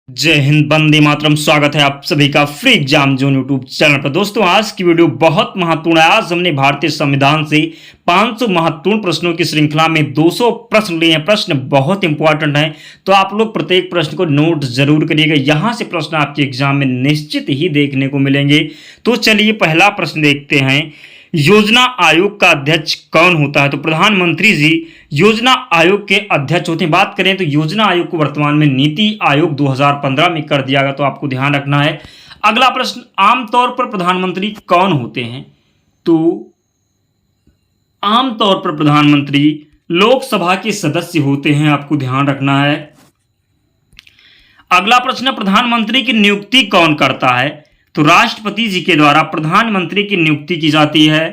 जय हिंद, वंदे मातरम। स्वागत है आप सभी का free exam zone YouTube channel पर। दोस्तों, आज की वीडियो बहुत महत्वपूर्ण है। आज हमने भारतीय संविधान से 500 महत्वपूर्ण प्रश्नों की श्रृंखला में 200 प्रश्न लिए हैं। प्रश्न बहुत इंपॉर्टेंट हैं, तो आप लोग प्रत्येक प्रश्न को नोट जरूर करिएगा। यहां से प्रश्न आपके एग्जाम में निश्चित ही देखने को मिलेंगे। तो चलिए पहला प्रश्न देखते हैं। योजना आयोग का अध्यक्ष कौन होता है? तो प्रधानमंत्री जी योजना आयोग के अध्यक्ष होते हैं। बात करें तो योजना आयोग को वर्तमान में नीति आयोग 2015 में कर दिया गया, तो आपको ध्यान रखना है। अगला प्रश्न, आमतौर पर प्रधानमंत्री कौन होते हैं? तो आमतौर पर प्रधानमंत्री लोकसभा के सदस्य होते हैं, आपको ध्यान रखना है। अगला प्रश्न, प्रधानमंत्री की नियुक्ति कौन करता है? तो राष्ट्रपति जी के द्वारा प्रधानमंत्री की नियुक्ति की जाती है।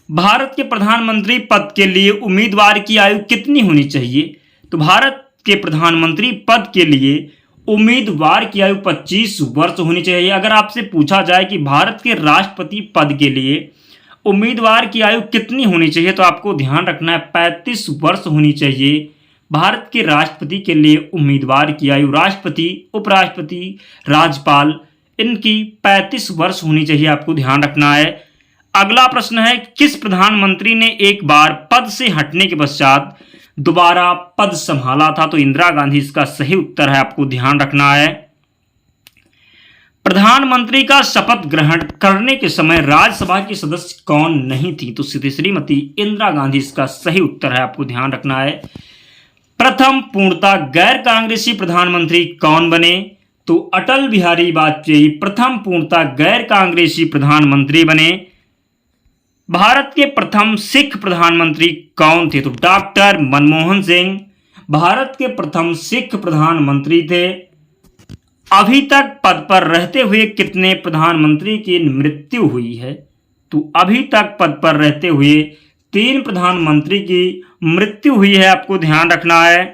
भारत के प्रधानमंत्री पद के लिए उम्मीदवार की आयु कितनी होनी चाहिए? तो भारत के प्रधानमंत्री पद के लिए उम्मीदवार की आयु 25 वर्ष होनी चाहिए। अगर आपसे पूछा जाए कि भारत के राष्ट्रपति पद के लिए उम्मीदवार की आयु कितनी होनी चाहिए, तो आपको ध्यान रखना है 35 वर्ष होनी चाहिए। भारत के राष्ट्रपति के लिए उम्मीदवार की आयु, राष्ट्रपति, उपराष्ट्रपति, राज्यपाल, इनकी 35 वर्ष होनी चाहिए, आपको ध्यान रखना है। अगला प्रश्न है, किस प्रधानमंत्री ने एक बार पद से हटने के पश्चात दोबारा पद संभाला था? तो इंदिरा गांधी इसका सही उत्तर है, आपको ध्यान रखना है। प्रधानमंत्री का शपथ ग्रहण करने के समय राज्यसभा की सदस्य कौन नहीं थी? तो श्रीमती इंदिरा गांधी इसका सही उत्तर है, आपको ध्यान रखना है। प्रथम पूर्णतः गैर कांग्रेसी प्रधानमंत्री कौन बने? तो अटल बिहारी वाजपेयी प्रथम पूर्णतः गैर कांग्रेसी प्रधानमंत्री बने। भारत के प्रथम सिख प्रधानमंत्री कौन थे? तो डॉक्टर मनमोहन सिंह भारत के प्रथम सिख प्रधानमंत्री थे। अभी तक पद पर रहते हुए कितने प्रधानमंत्री की मृत्यु हुई है? तो अभी तक पद पर रहते हुए 3 प्रधानमंत्री की मृत्यु हुई है, आपको ध्यान रखना है।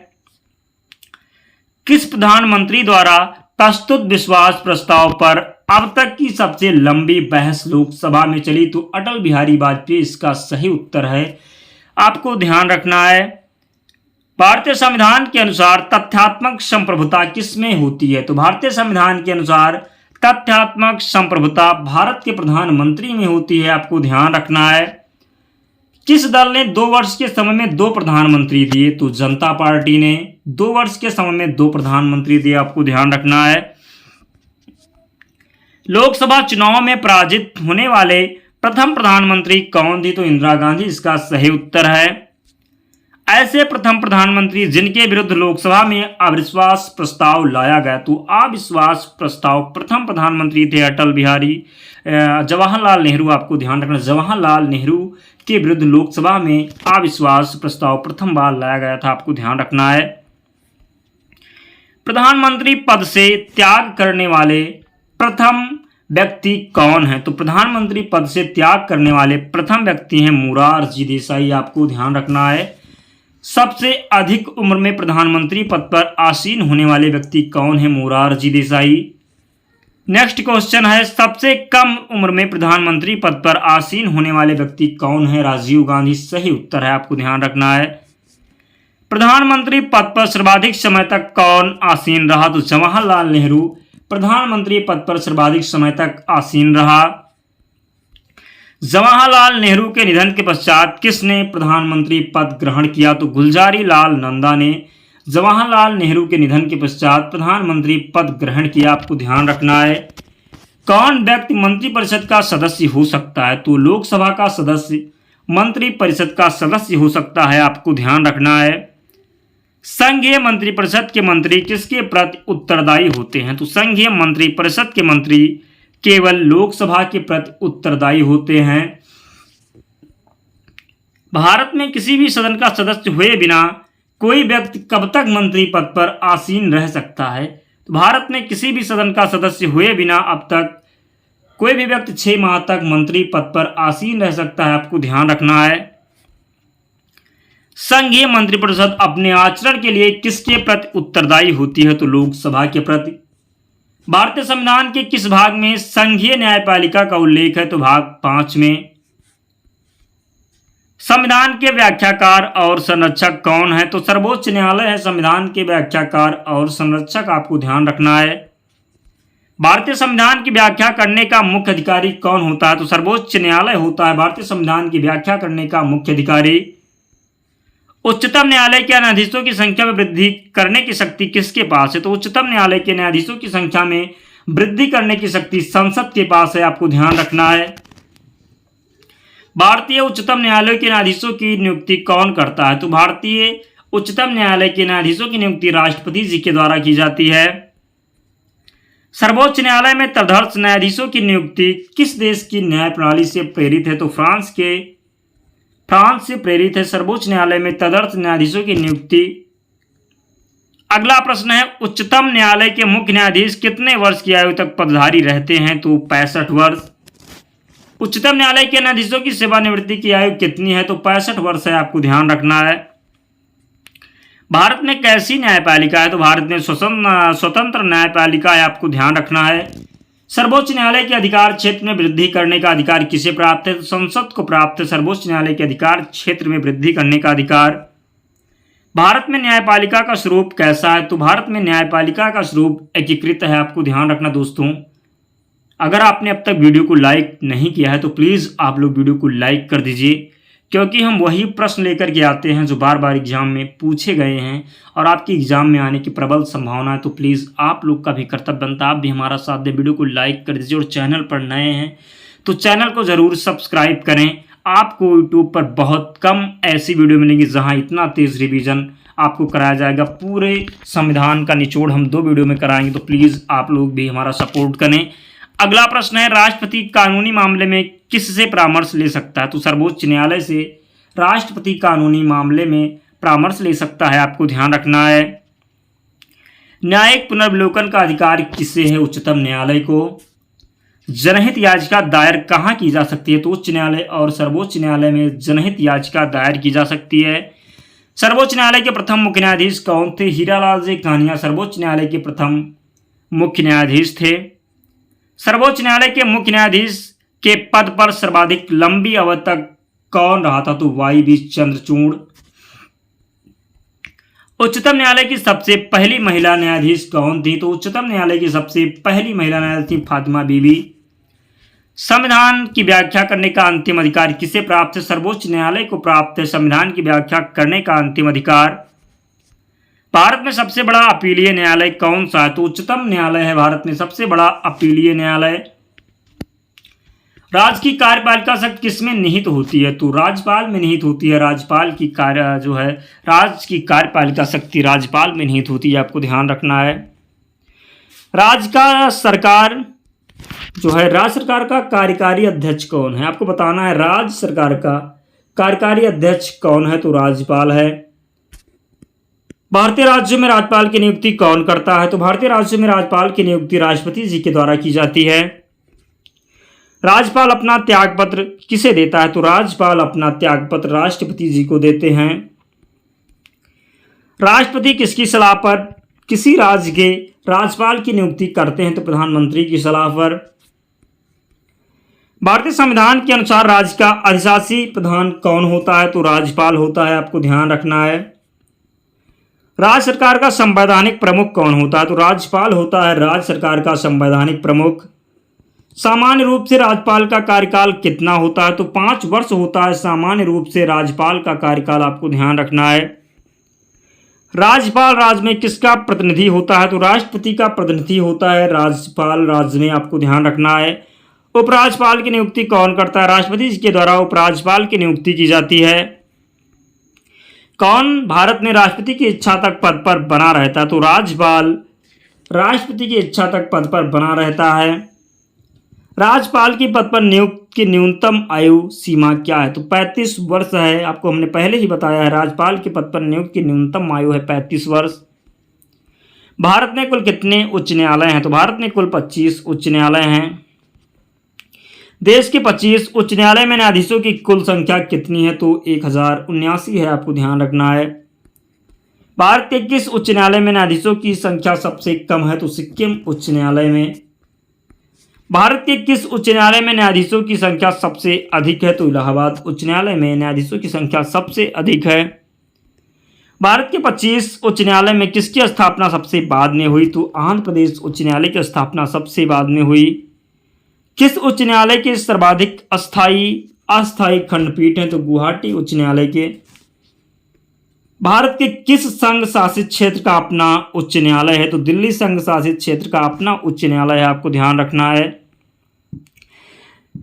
किस प्रधानमंत्री द्वारा प्रस्तुत विश्वास प्रस्ताव पर अब तक की सबसे लंबी बहस लोकसभा में चली? तो अटल बिहारी वाजपेयी इसका सही उत्तर है, आपको ध्यान रखना है। भारतीय संविधान के अनुसार तथ्यात्मक संप्रभुता किसमें होती है? तो भारतीय संविधान के अनुसार तथ्यात्मक संप्रभुता भारत के प्रधानमंत्री में होती है, आपको ध्यान रखना है। किस दल ने 2 वर्ष के समय में 2 प्रधानमंत्री दिए? तो जनता पार्टी ने 2 वर्ष के समय में 2 प्रधानमंत्री दिए, आपको ध्यान रखना है। लोकसभा चुनाव में पराजित होने वाले प्रथम प्रधानमंत्री कौन थी? तो इंदिरा गांधी इसका सही उत्तर है। ऐसे प्रथम प्रधानमंत्री जिनके विरुद्ध लोकसभा में अविश्वास प्रस्ताव लाया गया, तो अविश्वास प्रस्ताव प्रथम प्रधानमंत्री थे अटल बिहारी जवाहरलाल नेहरू, आपको ध्यान रखना। जवाहरलाल नेहरू के विरुद्ध लोकसभा में अविश्वास प्रस्ताव प्रथम बार लाया गया था, आपको ध्यान रखना है। प्रधानमंत्री पद से त्याग करने वाले प्रथम व्यक्ति कौन है? तो प्रधानमंत्री पद से त्याग करने वाले प्रथम व्यक्ति हैं मोरारजी देसाई, आपको ध्यान रखना है। सबसे अधिक उम्र में प्रधानमंत्री पद पर आसीन होने वाले व्यक्ति कौन है? मोरारजी देसाई। नेक्स्ट क्वेश्चन है, सबसे कम उम्र में प्रधानमंत्री पद पर आसीन होने वाले व्यक्ति कौन है? राजीव गांधी सही उत्तर है, आपको ध्यान रखना है। प्रधानमंत्री पद पर सर्वाधिक समय तक कौन आसीन रहा? तो जवाहरलाल नेहरू प्रधानमंत्री पद पर सर्वाधिक समय तक आसीन रहा। जवाहरलाल नेहरू के निधन के पश्चात किसने प्रधानमंत्री पद ग्रहण किया? तो गुलजारी लाल नंदा ने जवाहरलाल नेहरू के निधन के पश्चात प्रधानमंत्री पद ग्रहण किया, आपको ध्यान रखना है। कौन व्यक्ति मंत्रिपरिषद का सदस्य हो सकता है? तो लोकसभा का सदस्य मंत्रिपरिषद का सदस्य हो सकता है, आपको ध्यान रखना है। संघीय मंत्रिपरिषद के मंत्री किसके प्रति उत्तरदायी होते हैं? तो संघीय मंत्रिपरिषद के मंत्री केवल लोकसभा के प्रति उत्तरदायी होते हैं। भारत में किसी भी सदन का सदस्य हुए बिना कोई व्यक्ति कब तक मंत्री पद पर आसीन रह सकता है? तो भारत में किसी भी सदन का सदस्य हुए बिना अब तक कोई भी व्यक्ति 6 माह तक मंत्री पद पर आसीन रह सकता है, आपको ध्यान रखना है। संघीय मंत्रिपरिषद अपने आचरण के लिए किसके प्रति उत्तरदायी होती है? तो लोकसभा के प्रति। भारतीय संविधान के किस भाग में संघीय न्यायपालिका का उल्लेख है? तो भाग 5 में। संविधान के व्याख्याकार और संरक्षक कौन है? तो सर्वोच्च न्यायालय है संविधान के व्याख्याकार और संरक्षक, आपको ध्यान रखना है। भारतीय संविधान की व्याख्या करने का मुख्य अधिकारी कौन होता है? तो सर्वोच्च न्यायालय होता है भारतीय संविधान की व्याख्या करने का मुख्य अधिकारी। उच्चतम न्यायालय के न्यायाधीशों की संख्या में वृद्धि करने की शक्ति किसके पास है? तो उच्चतम न्यायालय के न्यायाधीशों की संख्या में वृद्धि करने की शक्ति संसद के पास है, आपको ध्यान रखना है। भारतीय उच्चतम न्यायालय के न्यायाधीशों की नियुक्ति कौन करता है? तो भारतीय उच्चतम न्यायालय के न्यायाधीशों की नियुक्ति राष्ट्रपति जी के द्वारा की जाती है। सर्वोच्च न्यायालय में तदर्थ न्यायाधीशों की नियुक्ति किस देश की न्याय प्रणाली से प्रेरित है? तो फ्रांस से प्रेरित है सर्वोच्च न्यायालय में तदर्थ न्यायाधीशों की नियुक्ति। अगला प्रश्न है, उच्चतम न्यायालय के मुख्य न्यायाधीश कितने वर्ष की आयु तक पदधारी रहते हैं? तो 65 वर्ष। उच्चतम न्यायालय के न्यायाधीशों की सेवानिवृत्ति की आयु कितनी है? तो 65 वर्ष है, आपको ध्यान रखना है। भारत में कैसी न्यायपालिका है? तो भारत में स्वतंत्र न्यायपालिका है, आपको ध्यान रखना है। सर्वोच्च न्यायालय के अधिकार क्षेत्र में वृद्धि करने का अधिकार किसे प्राप्त है? तो संसद को प्राप्त है सर्वोच्च न्यायालय के अधिकार क्षेत्र में वृद्धि करने का अधिकार। भारत में न्यायपालिका का स्वरूप कैसा है? तो भारत में न्यायपालिका का स्वरूप एकीकृत है, आपको ध्यान रखना दोस्तों। अगर आपने अब तक वीडियो को लाइक नहीं किया है तो प्लीज़ आप लोग वीडियो को लाइक कर दीजिए, क्योंकि हम वही प्रश्न लेकर के आते हैं जो बार बार एग्जाम में पूछे गए हैं और आपकी एग्जाम में आने की प्रबल संभावना है। तो प्लीज़ आप लोग का भी कर्तव्य बनता है, आप भी हमारा साथ दें, वीडियो को लाइक कर दीजिए और चैनल पर नए हैं तो चैनल को ज़रूर सब्सक्राइब करें। आपको यूट्यूब पर बहुत कम ऐसी वीडियो मिलेंगी जहाँ इतना तेज़ रिवीजन आपको कराया जाएगा। पूरे संविधान का निचोड़ हम 2 वीडियो में कराएंगे, तो प्लीज़ आप लोग भी हमारा सपोर्ट करें। अगला प्रश्न है, राष्ट्रपति कानूनी मामले में किससे परामर्श ले सकता है? तो सर्वोच्च न्यायालय से राष्ट्रपति कानूनी मामले में परामर्श ले सकता है, आपको ध्यान रखना है। न्यायिक पुनर्विलोकन का अधिकार किसे है? उच्चतम न्यायालय को। जनहित याचिका दायर कहाँ की जा सकती है? तो उच्च न्यायालय और सर्वोच्च न्यायालय में जनहित याचिका दायर की जा सकती है। सर्वोच्च न्यायालय के प्रथम मुख्य न्यायाधीश कौन थे? हीरालाल जी कानिया सर्वोच्च न्यायालय के प्रथम मुख्य न्यायाधीश थे। सर्वोच्च न्यायालय के मुख्य न्यायाधीश के पद पर सर्वाधिक लंबी अवधि तक कौन रहा था? तो वाई.बी. चंद्रचूड़। उच्चतम न्यायालय की सबसे पहली महिला न्यायाधीश कौन थी? तो उच्चतम न्यायालय की सबसे पहली महिला न्यायाधीश थी फातिमा बीबी। संविधान की व्याख्या करने का अंतिम अधिकार किसे प्राप्त है? सर्वोच्च न्यायालय को प्राप्त है संविधान की व्याख्या करने का अंतिम अधिकार। भारत में सबसे बड़ा अपीलीय न्यायालय कौन सा है? तो उच्चतम न्यायालय है भारत में सबसे बड़ा अपीलीय न्यायालय। राज्य की कार्यपालिका शक्ति किसमें निहित होती है? तो राज्यपाल में निहित होती है। राज्यपाल की राज्य की कार्यपालिका शक्ति राज्यपाल में निहित होती है, आपको ध्यान रखना है। राज्य सरकार का कार्यकारी अध्यक्ष कौन है? आपको बताना है राज्य सरकार का कार्यकारी अध्यक्ष कौन है? तो राज्यपाल है। भारतीय राज्यों में राज्यपाल की नियुक्ति कौन करता है? तो भारतीय राज्यों में राज्यपाल की नियुक्ति राष्ट्रपति जी के द्वारा की जाती है। राज्यपाल अपना त्यागपत्र किसे देता है? तो राज्यपाल अपना त्यागपत्र राष्ट्रपति जी को देते हैं। राष्ट्रपति किसकी सलाह पर किसी राज्य के राज्यपाल की नियुक्ति करते हैं? तो प्रधानमंत्री की सलाह पर। भारतीय संविधान के अनुसार राज्य का अधिशासी प्रधान कौन होता है? तो राज्यपाल होता है, आपको ध्यान रखना है। राज्य सरकार का संवैधानिक प्रमुख कौन होता है? तो राज्यपाल होता है राज्य सरकार का संवैधानिक प्रमुख। सामान्य रूप से राज्यपाल का कार्यकाल कितना होता है? तो 5 वर्ष होता है सामान्य रूप से राज्यपाल का कार्यकाल, आपको ध्यान रखना है। राज्यपाल राज्य में किसका प्रतिनिधि होता है? तो राष्ट्रपति का प्रतिनिधि होता है राज्यपाल राज्य में, आपको ध्यान रखना है। उपराज्यपाल की नियुक्ति कौन करता है? राष्ट्रपति जी के द्वारा उपराज्यपाल की नियुक्ति की जाती है। कौन भारत में राष्ट्रपति की इच्छा तक पद पर बना रहता है? तो राज्यपाल राष्ट्रपति की इच्छा तक पद पर बना रहता है। राज्यपाल की पद पर नियुक्त की न्यूनतम आयु सीमा क्या है? तो 35 वर्ष है, आपको हमने पहले ही बताया है। राज्यपाल के पद पर नियुक्त की न्यूनतम आयु है 35 वर्ष। भारत में कुल कितने उच्च न्यायालय हैं? तो भारत में कुल 25 उच्च न्यायालय हैं। देश के 25 उच्च न्यायालय में न्यायाधीशों की कुल संख्या कितनी है? तो 1079 है, आपको ध्यान रखना है। भारत के किस उच्च न्यायालय में न्यायाधीशों की संख्या सबसे कम है? तो सिक्किम उच्च न्यायालय में। भारत के किस उच्च न्यायालय में न्यायाधीशों की संख्या सबसे अधिक है? तो इलाहाबाद उच्च न्यायालय में न्यायाधीशों की संख्या सबसे अधिक है। भारत के 25 उच्च न्यायालय में किसकी स्थापना सबसे बाद में हुई? तो आंध्र प्रदेश उच्च न्यायालय की स्थापना सबसे बाद में हुई। किस उच्च न्यायालय के सर्वाधिक अस्थायी खंडपीठ हैं? तो गुवाहाटी उच्च न्यायालय के। भारत के किस संघ शासित क्षेत्र का अपना उच्च न्यायालय है? तो दिल्ली संघ शासित क्षेत्र का अपना उच्च न्यायालय है, आपको ध्यान रखना है।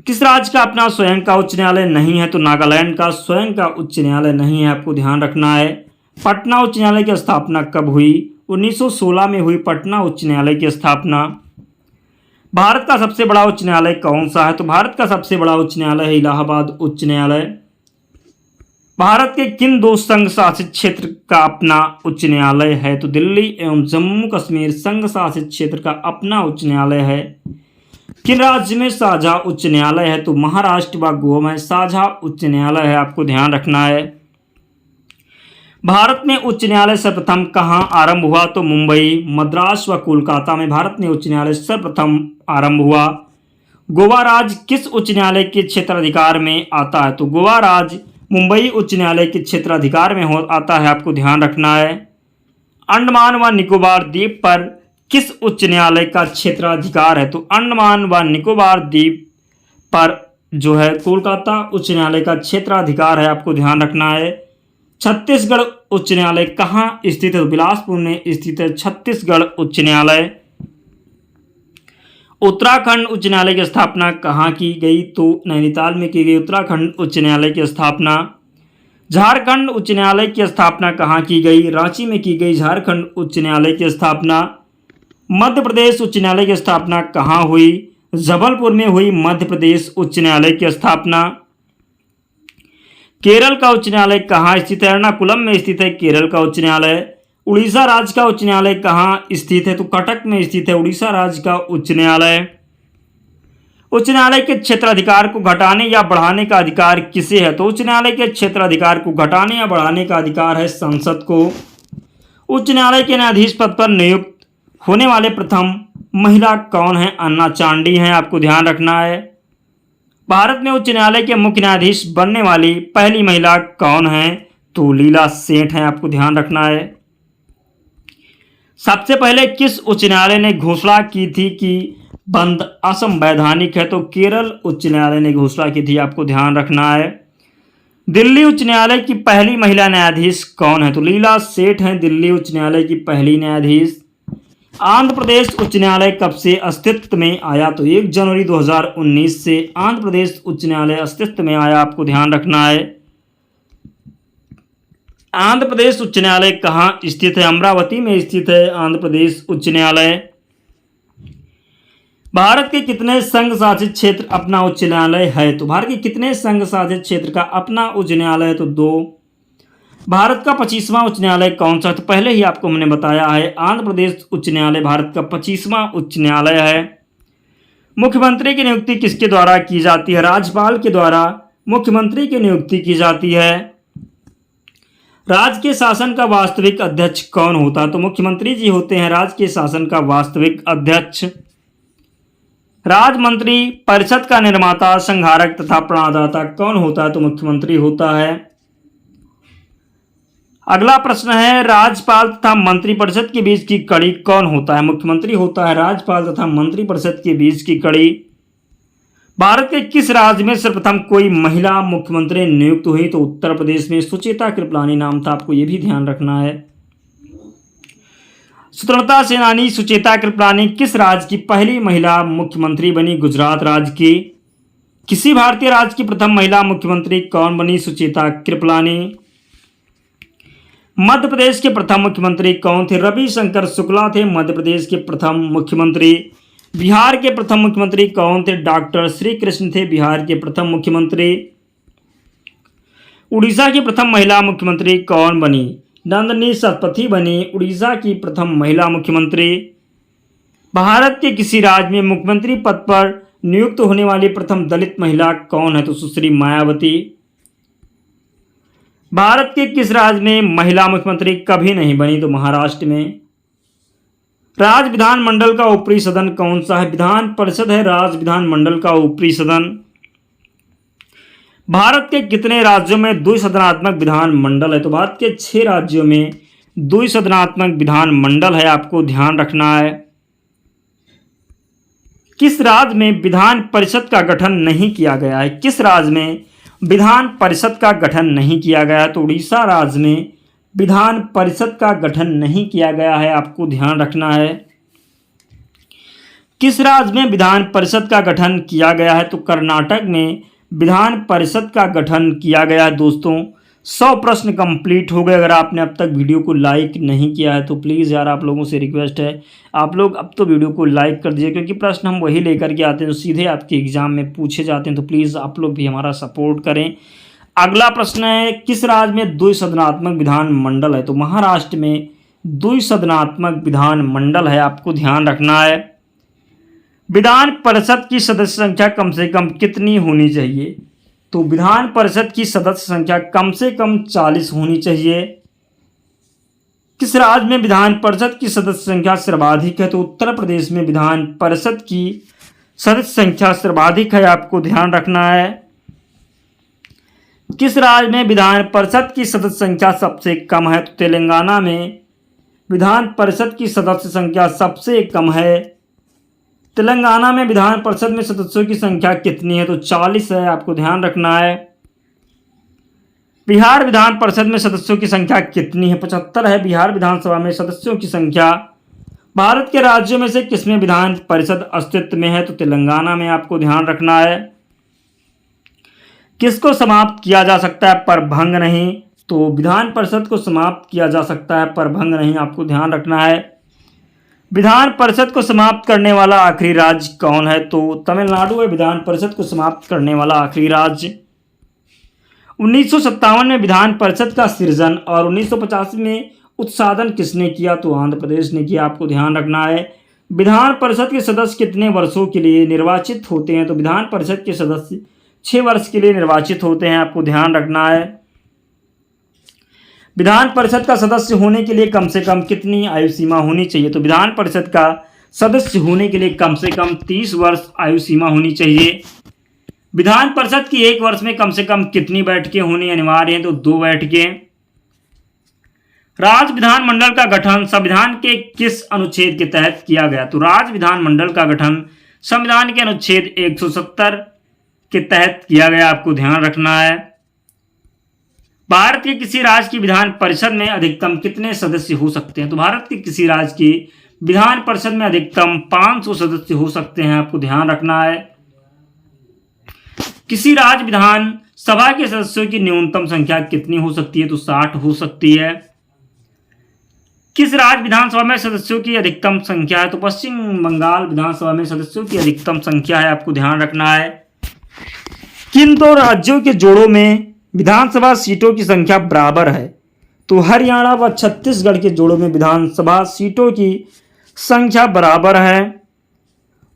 किस राज्य का अपना स्वयं का उच्च न्यायालय नहीं है? तो नागालैंड का स्वयं का उच्च न्यायालय नहीं है, आपको ध्यान रखना है। पटना उच्च न्यायालय की स्थापना कब हुई? 1916 में हुई पटना उच्च न्यायालय की स्थापना। भारत का सबसे बड़ा उच्च न्यायालय कौन सा है? तो भारत का सबसे बड़ा उच्च न्यायालय है इलाहाबाद उच्च न्यायालय। भारत के किन दो संघ शासित क्षेत्र का अपना उच्च न्यायालय है? तो दिल्ली एवं जम्मू कश्मीर संघ शासित क्षेत्र का अपना उच्च न्यायालय है। किन राज्य में साझा उच्च न्यायालय है? तो महाराष्ट्र व गोवा में साझा उच्च न्यायालय है, आपको ध्यान रखना है। भारत में उच्च न्यायालय सर्वप्रथम कहाँ आरंभ हुआ? तो मुंबई, मद्रास व कोलकाता में भारत में उच्च न्यायालय सर्वप्रथम आरंभ हुआ। गोवा राज्य किस उच्च न्यायालय के क्षेत्राधिकार में आता है? तो गोवा राज्य मुंबई उच्च न्यायालय के क्षेत्राधिकार में आता है, आपको ध्यान रखना है। अंडमान व निकोबार द्वीप पर किस उच्च न्यायालय का क्षेत्राधिकार है? तो अंडमान व निकोबार द्वीप पर जो है कोलकाता उच्च न्यायालय का क्षेत्राधिकार है, आपको ध्यान रखना है। छत्तीसगढ़ उच्च न्यायालय कहाँ स्थित है? तो बिलासपुर में स्थित है छत्तीसगढ़ उच्च न्यायालय। उत्तराखंड उच्च न्यायालय की स्थापना कहाँ की गई? तो नैनीताल में की गई उत्तराखंड उच्च न्यायालय की स्थापना। झारखंड उच्च न्यायालय की स्थापना कहाँ की गई? रांची में की गई झारखंड उच्च न्यायालय की स्थापना। मध्य प्रदेश उच्च न्यायालय की स्थापना कहाँ हुई? जबलपुर में हुई मध्य प्रदेश उच्च न्यायालय की स्थापना। केरल का उच्च न्यायालय कहाँ स्थित है? एर्नाकुलम में स्थित है केरल का उच्च न्यायालय। उड़ीसा राज्य का उच्च न्यायालय कहाँ स्थित है? तो कटक में स्थित है उड़ीसा राज्य का उच्च न्यायालय। उच्च न्यायालय के क्षेत्राधिकार को घटाने या बढ़ाने का अधिकार किसे है? तो उच्च न्यायालय के क्षेत्राधिकार को घटाने या बढ़ाने का अधिकार है संसद को। उच्च न्यायालय के न्यायाधीश पद पर नियुक्त होने वाले प्रथम महिला कौन है? अन्ना चांडी हैं, आपको ध्यान रखना है। भारत में उच्च न्यायालय के मुख्य न्यायाधीश बनने वाली पहली महिला कौन है? तो लीला सेठ हैं, आपको ध्यान रखना है। सबसे पहले किस उच्च न्यायालय ने घोषणा की थी कि बंद असंवैधानिक है? तो केरल उच्च न्यायालय ने घोषणा की थी, आपको ध्यान रखना है। दिल्ली उच्च न्यायालय की पहली महिला न्यायाधीश कौन है? तो लीला सेठ हैं दिल्ली उच्च न्यायालय की पहली न्यायाधीश। आंध्र प्रदेश उच्च न्यायालय कब से अस्तित्व में आया? तो 1 जनवरी 2019 से आंध्र प्रदेश उच्च न्यायालय अस्तित्व में आया, आपको ध्यान रखना है। आंध्र प्रदेश उच्च न्यायालय कहाँ स्थित है? अमरावती में स्थित है आंध्र प्रदेश उच्च न्यायालय। भारत के कितने संघ शासित क्षेत्र अपना उच्च न्यायालय है? तो भारत के कितने संघ शासित क्षेत्र का अपना उच्च न्यायालय है? तो 2। भारत का 25वां उच्च न्यायालय कौन सा? तो पहले ही आपको हमने बताया है, आंध्र प्रदेश उच्च न्यायालय भारत का 25वां उच्च न्यायालय है। मुख्यमंत्री की नियुक्ति किसके द्वारा की जाती है? राज्यपाल के द्वारा मुख्यमंत्री की नियुक्ति की जाती है। राज्य के शासन का वास्तविक अध्यक्ष कौन होता है? तो मुख्यमंत्री जी होते हैं राज्य के शासन का वास्तविक अध्यक्ष। राज्य मंत्री परिषद का निर्माता, संहारक तथा प्रणदाता कौन होता है? तो मुख्यमंत्री होता है। अगला प्रश्न है, राज्यपाल तथा मंत्रिपरिषद के बीच की कड़ी कौन होता है? मुख्यमंत्री होता है राज्यपाल तथा मंत्रिपरिषद के बीच की कड़ी। भारत के किस राज्य में सर्वप्रथम कोई महिला मुख्यमंत्री नियुक्त हुई? तो उत्तर प्रदेश में सुचेता कृपलानी नाम था, आपको यह भी ध्यान रखना है। स्वतंत्रता सेनानी सुचेता कृपलानी किस राज्य की पहली महिला मुख्यमंत्री बनी? गुजरात राज्य की। किसी भारतीय राज्य की प्रथम महिला मुख्यमंत्री कौन बनी? सुचेता कृपलानी। मध्य प्रदेश के प्रथम मुख्यमंत्री कौन थे? रविशंकर शुक्ला थे मध्य प्रदेश के प्रथम मुख्यमंत्री। बिहार के प्रथम मुख्यमंत्री कौन थे? डॉक्टर श्री कृष्ण थे बिहार के प्रथम मुख्यमंत्री। उड़ीसा की प्रथम महिला मुख्यमंत्री कौन बनी? नंदिनी शतपथी बनी उड़ीसा की प्रथम महिला मुख्यमंत्री। भारत के किसी राज्य में मुख्यमंत्री पद पर नियुक्त होने वाली प्रथम दलित महिला कौन है? तो सुश्री मायावती। भारत के किस राज्य में महिला मुख्यमंत्री कभी नहीं बनी? तो महाराष्ट्र में। राज्य विधानमंडल का ऊपरी सदन कौन सा है? विधान परिषद है राज्य विधानमंडल का ऊपरी सदन। भारत के कितने राज्यों में द्विसदनात्मक विधानमंडल है? तो भारत के 6 राज्यों में द्विसदनात्मक विधानमंडल है, आपको ध्यान रखना है। किस राज्य में विधान परिषद का गठन नहीं किया गया है? किस राज्य में विधान परिषद का गठन नहीं किया गया है? तो उड़ीसा राज्य में विधान परिषद का गठन नहीं किया गया है, आपको ध्यान रखना है। किस राज्य में विधान परिषद का गठन किया गया है? तो कर्नाटक में विधान परिषद का गठन किया गया है। दोस्तों 100 प्रश्न कंप्लीट हो गए। अगर आपने अब तक वीडियो को लाइक नहीं किया है तो प्लीज़ यार आप लोगों से रिक्वेस्ट है, आप लोग अब तो वीडियो को लाइक कर दीजिए, क्योंकि प्रश्न हम वही लेकर के आते हैं जो सीधे आपके एग्जाम में पूछे जाते हैं। तो प्लीज़ आप लोग भी हमारा सपोर्ट करें। अगला प्रश्न है, किस राज्य में द्विसदनात्मक विधानमंडल है? तो महाराष्ट्र में द्विसदनात्मक विधानमंडल है, आपको ध्यान रखना है। विधान परिषद की सदस्य संख्या कम से कम कितनी होनी चाहिए? तो विधान परिषद की सदस्य संख्या कम से कम 40 होनी चाहिए। किस राज्य में विधान परिषद की सदस्य संख्या सर्वाधिक है? तो उत्तर प्रदेश में विधान परिषद की सदस्य संख्या सर्वाधिक है, आपको ध्यान रखना है। किस राज्य में विधान परिषद की सदस्य संख्या सबसे कम है? तो तेलंगाना में विधान परिषद की सदस्य संख्या सबसे कम है। तेलंगाना में विधान परिषद में सदस्यों की संख्या कितनी है? तो 40 है, आपको ध्यान रखना है। बिहार विधान परिषद में सदस्यों की संख्या कितनी है? 75 है बिहार विधानसभा में सदस्यों की संख्या। भारत के राज्यों में से किसमें विधान परिषद अस्तित्व में है? तो तेलंगाना में, आपको ध्यान रखना है। किसको समाप्त किया जा सकता है पर भंग नहीं? तो विधान परिषद को समाप्त किया जा सकता है पर भंग नहीं, आपको ध्यान रखना है। विधान परिषद को समाप्त करने वाला आखिरी राज्य कौन है? तो तमिलनाडु है विधान परिषद को समाप्त करने वाला आखिरी राज्य। 1957 में विधान परिषद का सृजन और 1985 में उत्साधन किसने किया? तो आंध्र प्रदेश ने किया, आपको ध्यान रखना है। विधान परिषद के सदस्य कितने वर्षों के लिए निर्वाचित होते हैं? तो विधान परिषद के सदस्य 6 वर्ष के लिए निर्वाचित होते हैं, आपको ध्यान रखना है। विधान परिषद का सदस्य होने के लिए कम से कम कितनी आयु सीमा होनी चाहिए? तो विधान परिषद का सदस्य होने के लिए कम से कम 30 वर्ष आयु सीमा होनी चाहिए। विधान परिषद की 1 वर्ष में कम से कम कितनी बैठकें होनी अनिवार्य हैं? तो 2 बैठकें। राज्य विधानमंडल का गठन संविधान के किस अनुच्छेद के तहत किया गया? तो राज्य विधानमंडल का गठन संविधान के अनुच्छेद 170 के तहत किया गया, आपको ध्यान रखना है। भारत के किसी राज्य की विधान परिषद में अधिकतम कितने सदस्य हो सकते हैं? तो भारत के किसी राज्य की विधान परिषद में अधिकतम 500 सदस्य हो सकते हैं, आपको ध्यान रखना है। किसी राज्य विधान सभा के सदस्यों की न्यूनतम संख्या कितनी हो सकती है? तो 60 हो सकती है। किस राज्य विधानसभा में सदस्यों की अधिकतम संख्या है? तो पश्चिम बंगाल विधानसभा में सदस्यों की अधिकतम संख्या है, आपको ध्यान रखना है। किन 2 राज्यों के जोड़ों में विधानसभा सीटों की संख्या बराबर है? तो हरियाणा व छत्तीसगढ़ के जोड़ों में विधानसभा सीटों की संख्या बराबर है।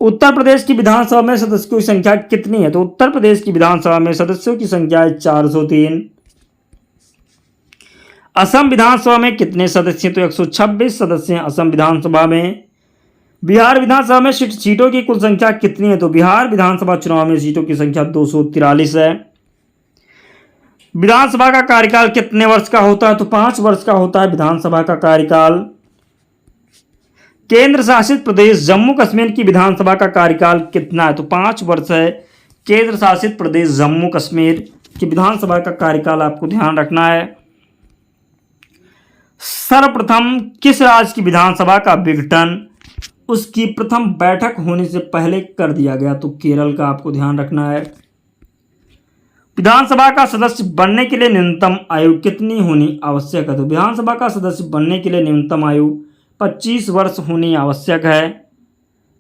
उत्तर प्रदेश की विधानसभा में सदस्यों की संख्या कितनी है? तो उत्तर प्रदेश की विधानसभा में सदस्यों की संख्या है 403। असम विधानसभा में कितने सदस्य हैं? तो 126 सदस्य हैं असम विधानसभा में। बिहार विधानसभा में सीटों की कुल संख्या कितनी है? तो बिहार विधानसभा चुनाव में सीटों की संख्या 243 है। विधानसभा का कार्यकाल कितने वर्ष का होता है? तो 5 वर्ष का होता है विधानसभा का कार्यकाल। केंद्र शासित प्रदेश जम्मू कश्मीर की विधानसभा का कार्यकाल कितना है? तो 5 वर्ष है केंद्र शासित प्रदेश जम्मू कश्मीर की विधानसभा का कार्यकाल, आपको ध्यान रखना है। सर्वप्रथम किस राज्य की विधानसभा का विघटन उसकी प्रथम बैठक होने से पहले कर दिया गया? तो केरल का, आपको ध्यान रखना है। विधानसभा का सदस्य बनने के लिए न्यूनतम आयु कितनी होनी आवश्यक है? तो विधानसभा का सदस्य बनने के लिए न्यूनतम आयु 25 वर्ष होनी आवश्यक है।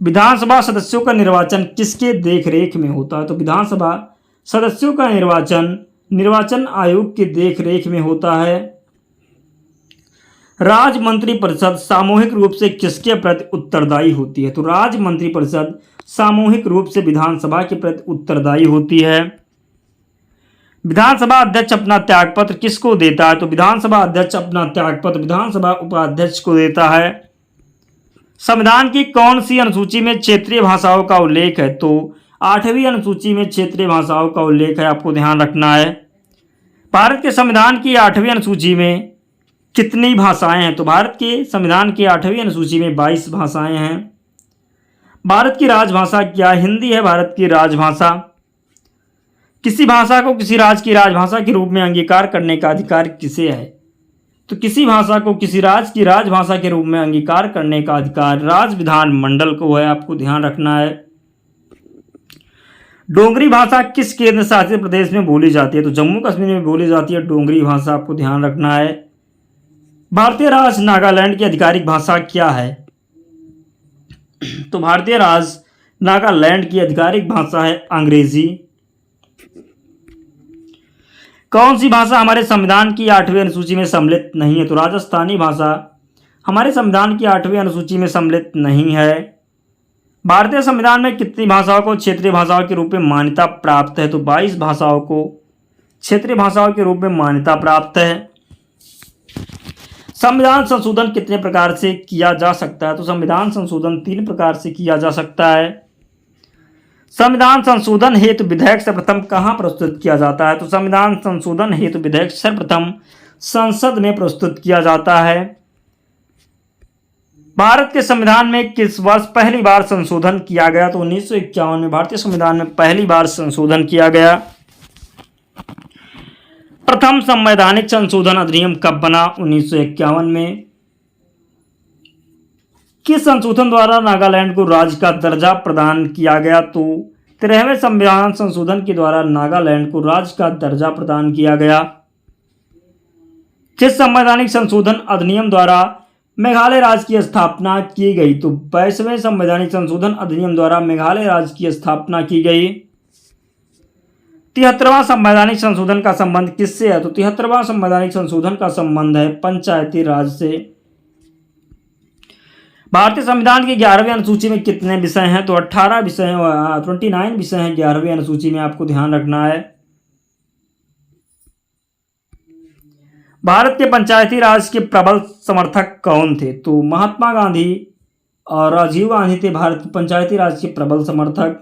विधानसभा सदस्यों का निर्वाचन किसके देखरेख में होता है? तो विधानसभा सदस्यों का निर्वाचन आयोग के देखरेख में होता है। राज्य मंत्रिपरिषद सामूहिक रूप से किसके प्रति उत्तरदायी होती है? तो राज्य मंत्रिपरिषद सामूहिक रूप से विधानसभा के प्रति उत्तरदायी होती है। विधानसभा अध्यक्ष अपना त्यागपत्र किसको देता है? तो विधानसभा अध्यक्ष अपना त्यागपत्र विधानसभा उपाध्यक्ष को देता है। संविधान की कौन सी अनुसूची में क्षेत्रीय भाषाओं का उल्लेख है? तो 8वीं अनुसूची में क्षेत्रीय भाषाओं का उल्लेख है, आपको ध्यान रखना है। भारत के संविधान की 8वीं अनुसूची में कितनी भाषाएं हैं? तो भारत के संविधान की 8वीं अनुसूची में 22 भाषाएं हैं। भारत की राजभाषा क्या? हिंदी है भारत की राजभाषा। किसी भाषा को किसी राज्य की राजभाषा के रूप में अंगीकार करने का अधिकार किसे है? तो किसी भाषा को किसी राज्य की राजभाषा के रूप में अंगीकार करने का अधिकार राज्य विधानमंडल को है, आपको ध्यान रखना है। डोगरी भाषा किस केंद्र शासित प्रदेश में बोली जाती है? तो जम्मू कश्मीर में बोली जाती है डोगरी भाषा, आपको ध्यान रखना है। भारतीय राज्य नागालैंड की आधिकारिक भाषा क्या है? तो भारतीय राज्य नागालैंड की आधिकारिक भाषा है अंग्रेजी। कौन सी भाषा हमारे संविधान की 8वीं अनुसूची में सम्मिलित नहीं है? तो राजस्थानी भाषा हमारे संविधान की 8वीं अनुसूची में सम्मिलित नहीं है। भारतीय संविधान में कितनी भाषाओं को क्षेत्रीय भाषाओं के रूप में मान्यता प्राप्त है? तो 22 भाषाओं को क्षेत्रीय भाषाओं के रूप में मान्यता प्राप्त है। संविधान संशोधन कितने प्रकार से किया जा सकता है? तो संविधान संशोधन 3 प्रकार से किया जा सकता है। संविधान संशोधन हेतु विधेयक सर्वप्रथम कहाँ प्रस्तुत किया जाता है? तो संविधान संशोधन हेतु विधेयक सर्वप्रथम संसद में प्रस्तुत किया जाता है। भारत के संविधान में किस वर्ष पहली बार संशोधन किया गया? तो 1951 में भारतीय संविधान में पहली बार संशोधन किया गया। प्रथम संवैधानिक संशोधन अधिनियम कब बना? 1951 में। किस संशोधन द्वारा नागालैंड को राज्य का दर्जा प्रदान किया गया? तो 13वें संविधान संशोधन के द्वारा नागालैंड को राज्य का दर्जा प्रदान किया गया। किस संवैधानिक संशोधन अधिनियम द्वारा मेघालय राज्य की स्थापना की गई? तो 22वें संवैधानिक संशोधन अधिनियम द्वारा मेघालय राज्य की स्थापना की गई। 73वां संवैधानिक संशोधन का संबंध किससे है? तो 73वां संवैधानिक संशोधन का संबंध है पंचायती राज से। भारतीय संविधान की 11वीं अनुसूची में कितने विषय हैं? तो 18 विषय 29 विषय हैं 11वीं अनुसूची में, आपको ध्यान रखना है। भारत के पंचायती राज के प्रबल समर्थक कौन थे? तो महात्मा गांधी और राजीव गांधी थे भारत के पंचायती राज के प्रबल समर्थक।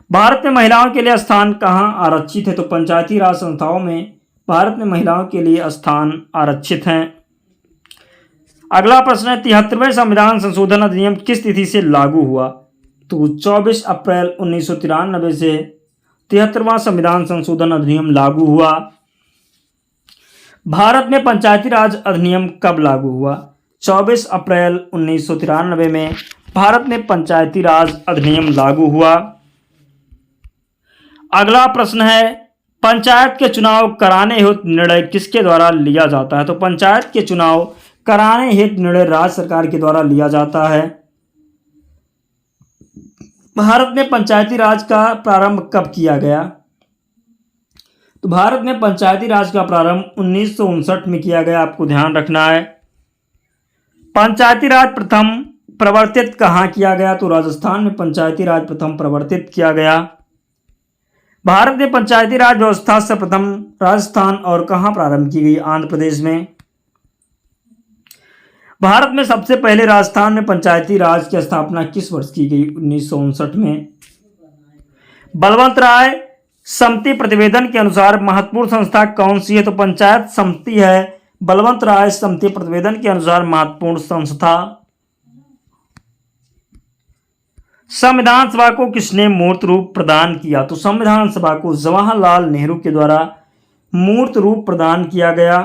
भारत में महिलाओं के लिए स्थान कहाँ आरक्षित है? तो पंचायती राज संस्थाओं में भारत में महिलाओं के लिए स्थान आरक्षित हैं। अगला प्रश्न है 73वें संविधान संशोधन अधिनियम किस तिथि से लागू हुआ? तो 24 अप्रैल 1993 से 73वां संविधान संशोधन अधिनियम लागू हुआ। भारत में पंचायती राज अधिनियम कब लागू हुआ? 24 अप्रैल 1993 में भारत में पंचायती राज अधिनियम लागू हुआ। अगला प्रश्न है पंचायत के चुनाव कराने हेतु निर्णय किसके द्वारा लिया जाता है? तो पंचायत के चुनाव कराने हेतु निर्णय राज्य सरकार के द्वारा लिया जाता है। भारत में पंचायती राज का प्रारंभ कब किया गया? तो भारत में पंचायती राज का प्रारंभ 1959 में किया गया, आपको ध्यान रखना है। पंचायती राज प्रथम प्रवर्तित कहाँ किया गया? तो राजस्थान में पंचायती राज प्रथम प्रवर्तित किया गया। भारत में पंचायती राज व्यवस्था सर्वप्रथम राजस्थान और कहाँ प्रारंभ की गई? आंध्र प्रदेश में। भारत में सबसे पहले राजस्थान में पंचायती राज की स्थापना किस वर्ष की गई? 1959 में। बलवंत राय समिति प्रतिवेदन के अनुसार महत्वपूर्ण संस्था कौन सी है? तो पंचायत समिति है बलवंत राय समिति प्रतिवेदन के अनुसार महत्वपूर्ण संस्था। संविधान सभा को किसने मूर्त रूप प्रदान किया? तो संविधान सभा को जवाहरलाल नेहरू के द्वारा मूर्त रूप प्रदान किया गया।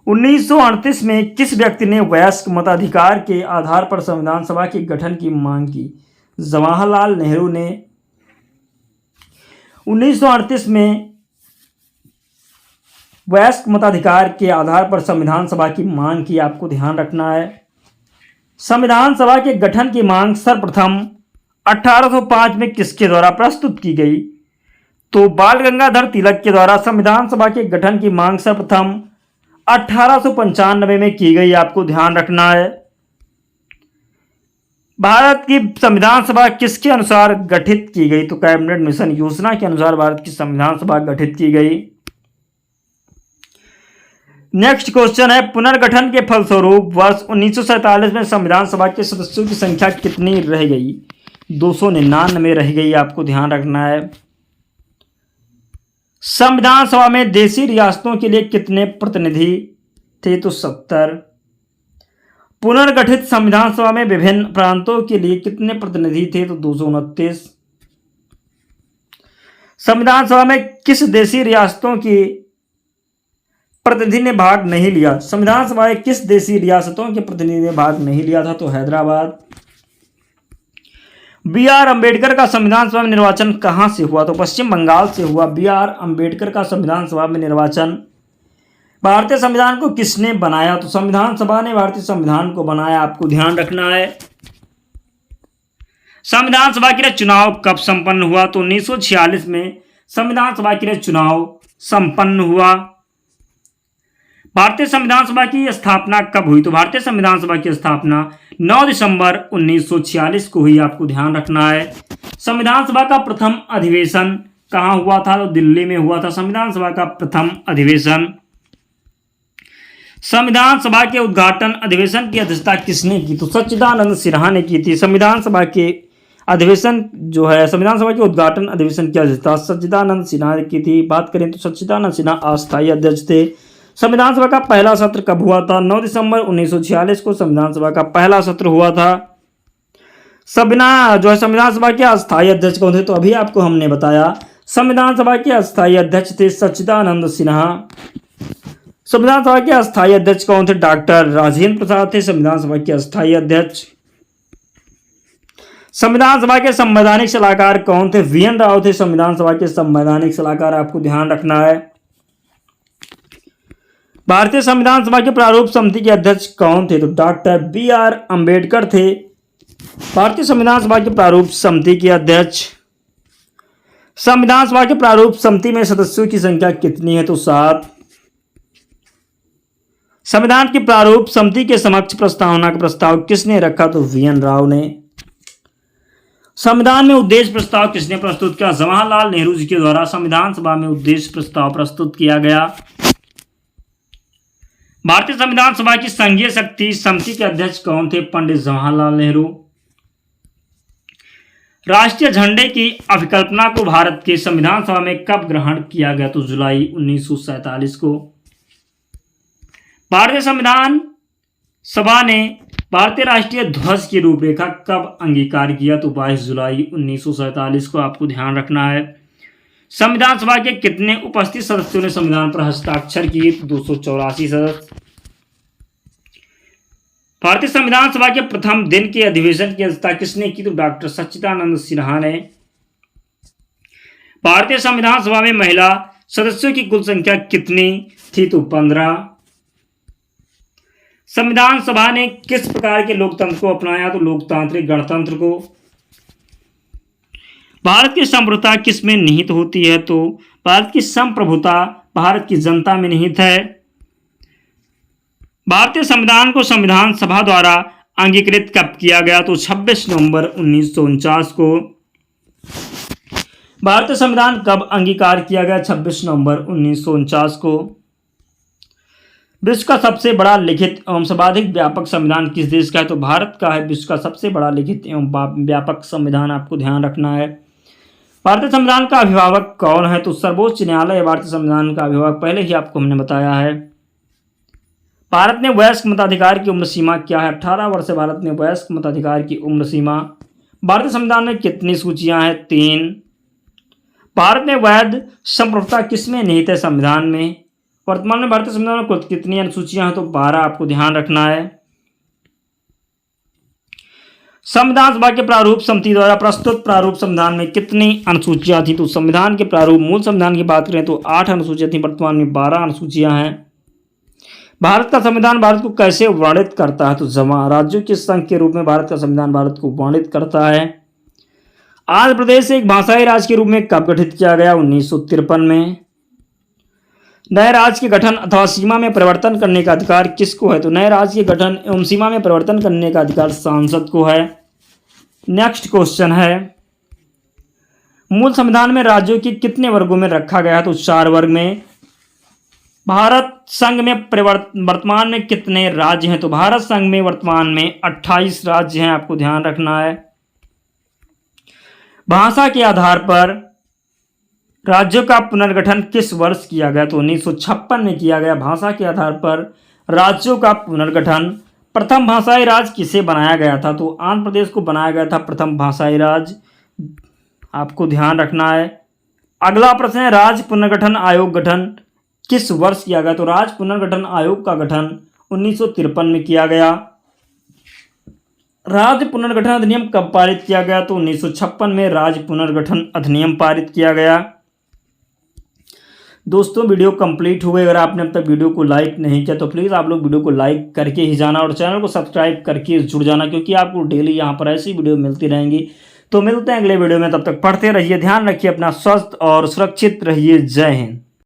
1938 में किस व्यक्ति ने वयस्क मताधिकार के आधार पर संविधान सभा के गठन की मांग की? जवाहरलाल नेहरू ने 1938 में वयस्क मताधिकार के आधार पर संविधान सभा की मांग की, आपको ध्यान रखना है। संविधान सभा के गठन की मांग सर्वप्रथम 1805 में किसके द्वारा प्रस्तुत की गई? तो बाल गंगाधर तिलक के द्वारा संविधान सभा के गठन की मांग सर्वप्रथम 1895 में की गई, आपको ध्यान रखना है। भारत की संविधान सभा किसके अनुसार गठित की गई? तो कैबिनेट मिशन योजना के अनुसार भारत की संविधान सभा गठित की गई। नेक्स्ट क्वेश्चन है, पुनर्गठन के फलस्वरूप वर्ष 1947 में संविधान सभा के सदस्यों की संख्या कितनी रह गई? 299 रह गई, आपको ध्यान रखना है। संविधान सभा में देशी रियासतों के लिए कितने प्रतिनिधि थे? तो 70। पुनर्गठित संविधान सभा में विभिन्न प्रांतों के लिए कितने प्रतिनिधि थे? तो 229। संविधान सभा में किस देशी रियासतों के प्रतिनिधि ने भाग नहीं लिया? संविधान सभा में किस देशी रियासतों के प्रतिनिधि ने भाग नहीं लिया था? तो हैदराबाद। बी आर अम्बेडकर का संविधान सभा में निर्वाचन कहां से हुआ? तो पश्चिम बंगाल से हुआ। बी आर अम्बेडकर का संविधान सभा में निर्वाचन। भारतीय संविधान को किसने बनाया? तो संविधान सभा ने भारतीय संविधान को बनाया, आपको ध्यान रखना है। संविधान सभा के लिए चुनाव कब संपन्न हुआ? तो 1946 में संविधान सभा के लिए चुनाव संपन्न हुआ। भारतीय संविधान सभा की स्थापना कब हुई? तो भारतीय संविधान सभा की स्थापना 9 दिसंबर 1946 को हुई, आपको ध्यान रखना है। संविधान सभा का प्रथम अधिवेशन कहां हुआ था? तो दिल्ली में हुआ था संविधान सभा का प्रथम अधिवेशन। संविधान सभा के उद्घाटन अधिवेशन की अध्यक्षता किसने की? तो सच्चिदानंद सिन्हा ने की थी। संविधान सभा के अधिवेशन जो है, संविधान सभा के उद्घाटन अधिवेशन की अध्यक्षता सच्चिदानंद सिन्हा ने की थी। बात करें तो सच्चिदानंद सिन्हा अस्थायी अध्यक्ष थे। संविधान सभा का पहला सत्र कब हुआ था? 9 दिसंबर 1946 को संविधान सभा का पहला सत्र हुआ था। संविधान सभा के अस्थायी अध्यक्ष कौन थे? तो अभी आपको हमने बताया, संविधान सभा के अस्थायी अध्यक्ष थे सच्चिदानंद सिन्हा। संविधान सभा के अस्थायी अध्यक्ष कौन थे? डॉक्टर राजेंद्र प्रसाद थे संविधान सभा के अस्थायी अध्यक्ष। संविधान सभा के संवैधानिक सलाहकार कौन थे? वी एन राव थे संविधान सभा के संवैधानिक सलाहकार, आपको ध्यान रखना है। भारतीय संविधान सभा के प्रारूप समिति के अध्यक्ष कौन थे? तो डॉक्टर बी आर अम्बेडकर थे भारतीय संविधान सभा के प्रारूप समिति के अध्यक्ष। संविधान सभा के प्रारूप समिति में सदस्यों की संख्या कितनी है? तो 7। संविधान की प्रारूप समिति के समक्ष प्रस्तावना का प्रस्ताव किसने रखा? तो वी एन राव ने। संविधान में उद्देश्य प्रस्ताव किसने प्रस्तुत किया? जवाहरलाल नेहरू जी के द्वारा संविधान सभा में उद्देश्य प्रस्ताव प्रस्तुत किया गया। भारतीय संविधान सभा की संघीय शक्ति समिति के अध्यक्ष कौन थे? पंडित जवाहरलाल नेहरू। राष्ट्रीय झंडे की अभिकल्पना को भारत के संविधान सभा में कब ग्रहण किया गया? तो जुलाई 1947 को। भारतीय संविधान सभा ने भारतीय राष्ट्रीय ध्वज की रूपरेखा कब अंगीकार किया? तो 22 जुलाई 1947 को, आपको ध्यान रखना है। संविधान सभा के कितने उपस्थित सदस्यों ने संविधान पर हस्ताक्षर किए? 284 सदस्य। भारतीय संविधान सभा के प्रथम दिन के अधिवेशन की अध्यक्षता किसने की? तो डॉक्टर सच्चिदानंद सिन्हा ने। भारतीय संविधान सभा में महिला सदस्यों की कुल संख्या कितनी थी? तो 15। संविधान सभा ने किस प्रकार के लोकतंत्र को अपनाया? तो लोकतांत्रिक गणतंत्र को। भारत की संप्रभुता किस में निहित होती है? तो भारत की संप्रभुता भारत की जनता में निहित है। भारतीय संविधान को संविधान सभा द्वारा अंगीकृत कब किया गया? तो 26 नवंबर 1949 को। भारतीय संविधान कब अंगीकार किया गया? 26 नवंबर 1949 को। विश्व का सबसे बड़ा लिखित एवं सर्वाधिक व्यापक संविधान किस देश का है? तो भारत का है विश्व का सबसे बड़ा लिखित एवं व्यापक संविधान, आपको ध्यान रखना है। भारतीय संविधान का अभिभावक कौन है? तो सर्वोच्च न्यायालय भारतीय संविधान का अभिभावक, पहले ही आपको हमने बताया है। भारत में वयस्क मताधिकार की उम्र सीमा क्या है? 18 वर्ष से भारत में वयस्क मताधिकार की उम्र सीमा। भारतीय संविधान में कितनी सूचियां हैं? 3। भारत में वैध संप्रभुता किसमें निहित है? संविधान में। वर्तमान में भारतीय संविधान में कुल कितनी अनुसूचियां हैं? तो 12, आपको ध्यान रखना है। संविधान सभा के प्रारूप समिति द्वारा प्रस्तुत प्रारूप संविधान में कितनी अनुसूचियां थी? तो संविधान के प्रारूप मूल संविधान की बात करें तो 8 अनुसूचियां थी, वर्तमान में 12 अनुसूचियां हैं। भारत का संविधान भारत को कैसे वर्णित करता है? तो राज्यों के संघ के रूप में भारत का संविधान भारत को वर्णित करता है। आंध्र प्रदेश एक भाषाई राज्य के रूप में कब गठित किया गया? 1953 में। नए राज्य के गठन अथवा सीमा में परिवर्तन करने का अधिकार किसको है? तो नए राज्य के गठन एवं सीमा में परिवर्तन करने का अधिकार सांसद को है। नेक्स्ट क्वेश्चन है, मूल संविधान में राज्यों की कितने वर्गों में रखा गया है? तो 4 वर्ग में। भारत संघ में वर्तमान में कितने राज्य हैं? तो भारत संघ में वर्तमान में 28 राज्य हैं, आपको ध्यान रखना है। भाषा के आधार पर राज्यों का पुनर्गठन किस वर्ष किया गया? तो 1956 में किया गया। भाषा के आधार पर राज्यों का पुनर्गठन। प्रथम भाषाई राज किसे बनाया गया था? तो आंध्र प्रदेश को बनाया गया था प्रथम भाषाई राज, आपको ध्यान रखना है। अगला प्रश्न है, राज्य पुनर्गठन आयोग गठन किस वर्ष किया गया? तो राज्य पुनर्गठन आयोग का गठन 1953 में किया गया। राज्य पुनर्गठन अधिनियम कब पारित किया गया? तो 1956 में राज्य पुनर्गठन अधिनियम पारित किया गया। दोस्तों वीडियो कंप्लीट हो गई। अगर आपने अब तक वीडियो को लाइक नहीं किया तो प्लीज़ आप लोग वीडियो को लाइक करके ही जाना और चैनल को सब्सक्राइब करके जुड़ जाना, क्योंकि आपको डेली यहाँ पर ऐसी वीडियो मिलती रहेंगी। तो मिलते हैं अगले वीडियो में, तब तक पढ़ते रहिए, ध्यान रखिए अपना, स्वस्थ और सुरक्षित रहिए। जय हिंद।